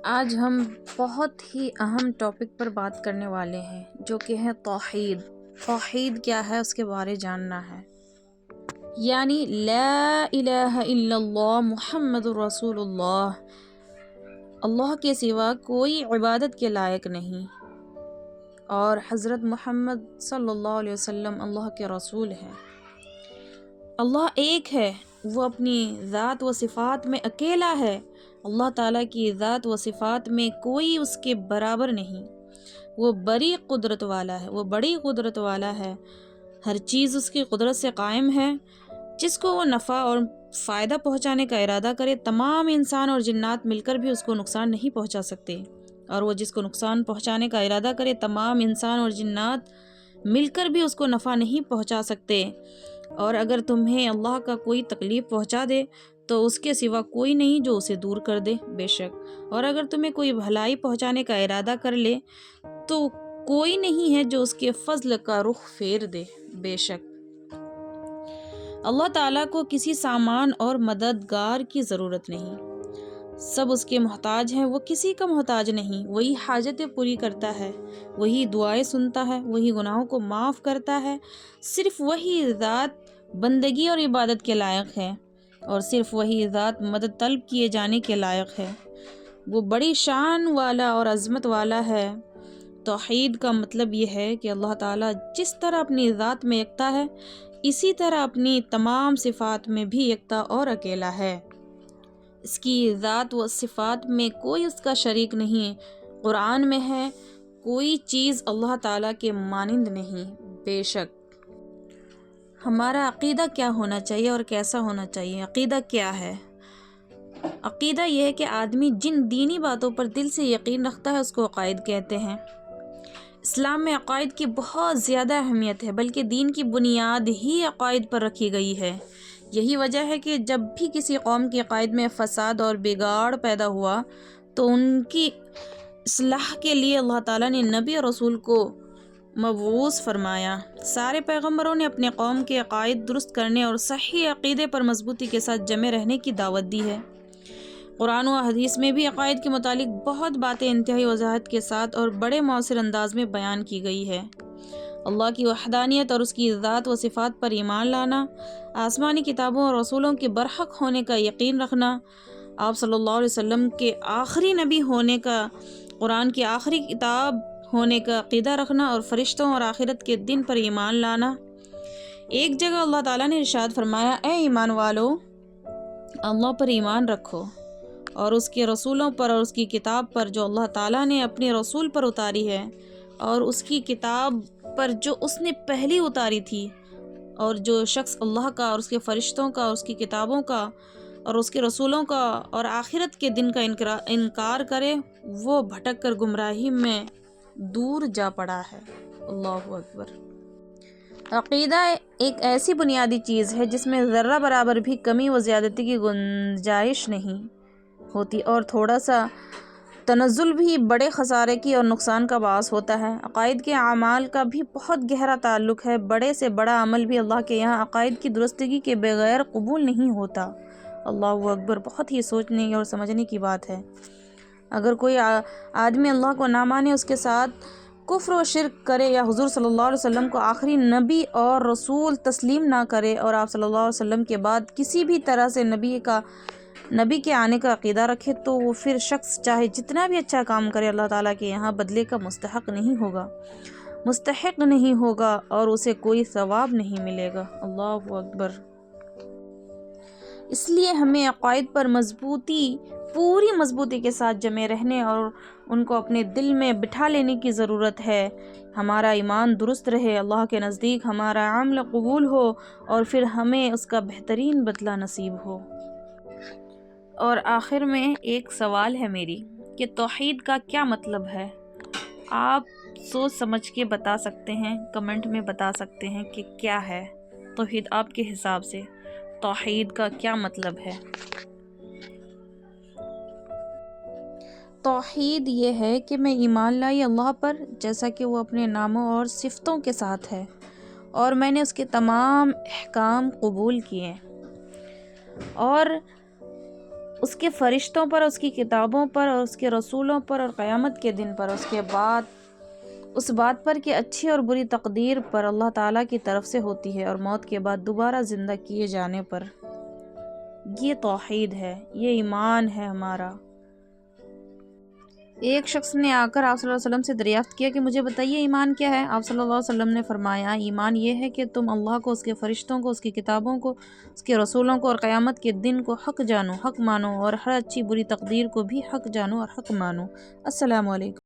آج ہم بہت ہی اہم ٹاپک پر بات کرنے والے ہیں جو کہ ہے توحید۔ توحید کیا ہے اس کے بارے جاننا ہے، یعنی لا الہ الا اللہ محمد رسول اللہ، اللہ کے سوا کوئی عبادت کے لائق نہیں اور حضرت محمد صلی اللہ علیہ وسلم اللہ کے رسول ہیں۔ اللہ ایک ہے، وہ اپنی ذات و صفات میں اکیلا ہے۔ اللہ تعالیٰ کی ذات و صفات میں کوئی اس کے برابر نہیں۔ وہ بڑی قدرت والا ہے، ہر چیز اس کی قدرت سے قائم ہے۔ جس کو وہ نفع اور فائدہ پہنچانے کا ارادہ کرے، تمام انسان اور جنات مل کر بھی اس کو نقصان نہیں پہنچا سکتے، اور وہ جس کو نقصان پہنچانے کا ارادہ کرے، تمام انسان اور جنات مل کر بھی اس کو نفع نہیں پہنچا سکتے۔ اور اگر تمہیں اللہ کا کوئی تکلیف پہنچا دے تو اس کے سوا کوئی نہیں جو اسے دور کر دے، بے شک، اور اگر تمہیں کوئی بھلائی پہنچانے کا ارادہ کر لے تو کوئی نہیں ہے جو اس کے فضل کا رخ پھیر دے، بے شک۔ اللہ تعالیٰ کو کسی سامان اور مددگار کی ضرورت نہیں، سب اس کے محتاج ہیں، وہ کسی کا محتاج نہیں۔ وہی حاجتیں پوری کرتا ہے، وہی دعائیں سنتا ہے، وہی گناہوں کو معاف کرتا ہے۔ صرف وہی ذات بندگی اور عبادت کے لائق ہے، اور صرف وہی ذات مدد طلب کیے جانے کے لائق ہے۔ وہ بڑی شان والا اور عظمت والا ہے۔ توحید کا مطلب یہ ہے کہ اللہ تعالیٰ جس طرح اپنی ذات میں یکتا ہے، اسی طرح اپنی تمام صفات میں بھی یکتا اور اکیلا ہے۔ اس کی ذات و صفات میں کوئی اس کا شریک نہیں۔ قرآن میں ہے، کوئی چیز اللہ تعالیٰ کے مانند نہیں، بے شک۔ ہمارا عقیدہ کیا ہونا چاہیے اور کیسا ہونا چاہیے؟ عقیدہ کیا ہے؟ عقیدہ یہ ہے کہ آدمی جن دینی باتوں پر دل سے یقین رکھتا ہے اس کو عقائد کہتے ہیں۔ اسلام میں عقائد کی بہت زیادہ اہمیت ہے، بلکہ دین کی بنیاد ہی عقائد پر رکھی گئی ہے۔ یہی وجہ ہے کہ جب بھی کسی قوم کے عقائد میں فساد اور بگاڑ پیدا ہوا تو ان کی اصلاح کے لیے اللہ تعالیٰ نے نبی اور رسول کو مبعوث فرمایا۔ سارے پیغمبروں نے اپنے قوم کے عقائد درست کرنے اور صحیح عقیدے پر مضبوطی کے ساتھ جمع رہنے کی دعوت دی ہے۔ قرآن و حدیث میں بھی عقائد کے متعلق بہت باتیں انتہائی وضاحت کے ساتھ اور بڑے مؤثر انداز میں بیان کی گئی ہے۔ اللہ کی وحدانیت اور اس کی ذات و صفات پر ایمان لانا، آسمانی کتابوں اور رسولوں کے برحق ہونے کا یقین رکھنا، آپ صلی اللہ علیہ وسلم کے آخری نبی ہونے کا، قرآن کی آخری کتاب ہونے کا عقیدہ رکھنا، اور فرشتوں اور آخرت کے دن پر ایمان لانا۔ ایک جگہ اللہ تعالیٰ نے ارشاد فرمایا، اے ایمان والو، اللہ پر ایمان رکھو اور اس کے رسولوں پر اور اس کی کتاب پر جو اللہ تعالیٰ نے اپنے رسول پر اتاری ہے، اور اس کی کتاب پر جو اس نے پہلی اتاری تھی، اور جو شخص اللہ کا اور اس کے فرشتوں کا اور اس کی کتابوں کا اور اس کے رسولوں کا اور آخرت کے دن کا انکار کرے، وہ بھٹک کر گمراہی میں دور جا پڑا ہے۔ اللہ اکبر۔ عقیدہ ایک ایسی بنیادی چیز ہے جس میں ذرہ برابر بھی کمی و زیادتی کی گنجائش نہیں ہوتی، اور تھوڑا سا تنزل بھی بڑے خسارے کی اور نقصان کا باعث ہوتا ہے۔ عقائد کے اعمال کا بھی بہت گہرا تعلق ہے۔ بڑے سے بڑا عمل بھی اللہ کے یہاں عقائد کی درستگی کے بغیر قبول نہیں ہوتا۔ اللہ اکبر، بہت ہی سوچنے اور سمجھنے کی بات ہے۔ اگر کوئی آدمی اللہ کو نہ مانے، اس کے ساتھ کفر و شرک کرے، یا حضور صلی اللہ علیہ وسلم کو آخری نبی اور رسول تسلیم نہ کرے، اور آپ صلی اللہ علیہ وسلم کے بعد کسی بھی طرح سے نبی کے آنے کا عقیدہ رکھے، تو وہ پھر شخص چاہے جتنا بھی اچھا کام کرے، اللہ تعالیٰ کے یہاں بدلے کا مستحق نہیں ہوگا اور اسے کوئی ثواب نہیں ملے گا۔ اللہ اکبر۔ اس لیے ہمیں عقائد پر پوری مضبوطی کے ساتھ جمع رہنے اور ان کو اپنے دل میں بٹھا لینے کی ضرورت ہے۔ ہمارا ایمان درست رہے، اللہ کے نزدیک ہمارا عمل قبول ہو، اور پھر ہمیں اس کا بہترین بدلہ نصیب ہو۔ اور آخر میں ایک سوال ہے میری کہ توحید کا کیا مطلب ہے؟ آپ سوچ سمجھ کے بتا سکتے ہیں، کمنٹ میں بتا سکتے ہیں کہ کیا ہے توحید آپ کے حساب سے۔ توحید کا کیا مطلب ہے؟ توحید یہ ہے کہ میں ایمان لائی اللہ پر، جیسا کہ وہ اپنے ناموں اور صفتوں کے ساتھ ہے، اور میں نے اس کے تمام احکام قبول کیے، اور اس کے فرشتوں پر، اس کی کتابوں پر اور اس کے رسولوں پر اور قیامت کے دن پر، اس کے بعد اس بات پر کہ اچھی اور بری تقدیر پر اللہ تعالیٰ کی طرف سے ہوتی ہے، اور موت کے بعد دوبارہ زندہ کیے جانے پر۔ یہ توحید ہے، یہ ایمان ہے ہمارا۔ ایک شخص نے آ کر آپ صلی اللہ علیہ وسلم سے دریافت کیا کہ مجھے بتائیے ایمان کیا ہے؟ آپ صلی اللہ علیہ وسلم نے فرمایا، ایمان یہ ہے کہ تم اللہ کو، اس کے فرشتوں کو، اس کی کتابوں کو، اس کے رسولوں کو اور قیامت کے دن کو حق جانو، حق مانو، اور ہر اچھی بری تقدیر کو بھی حق جانو اور حق مانو۔ السلام علیکم۔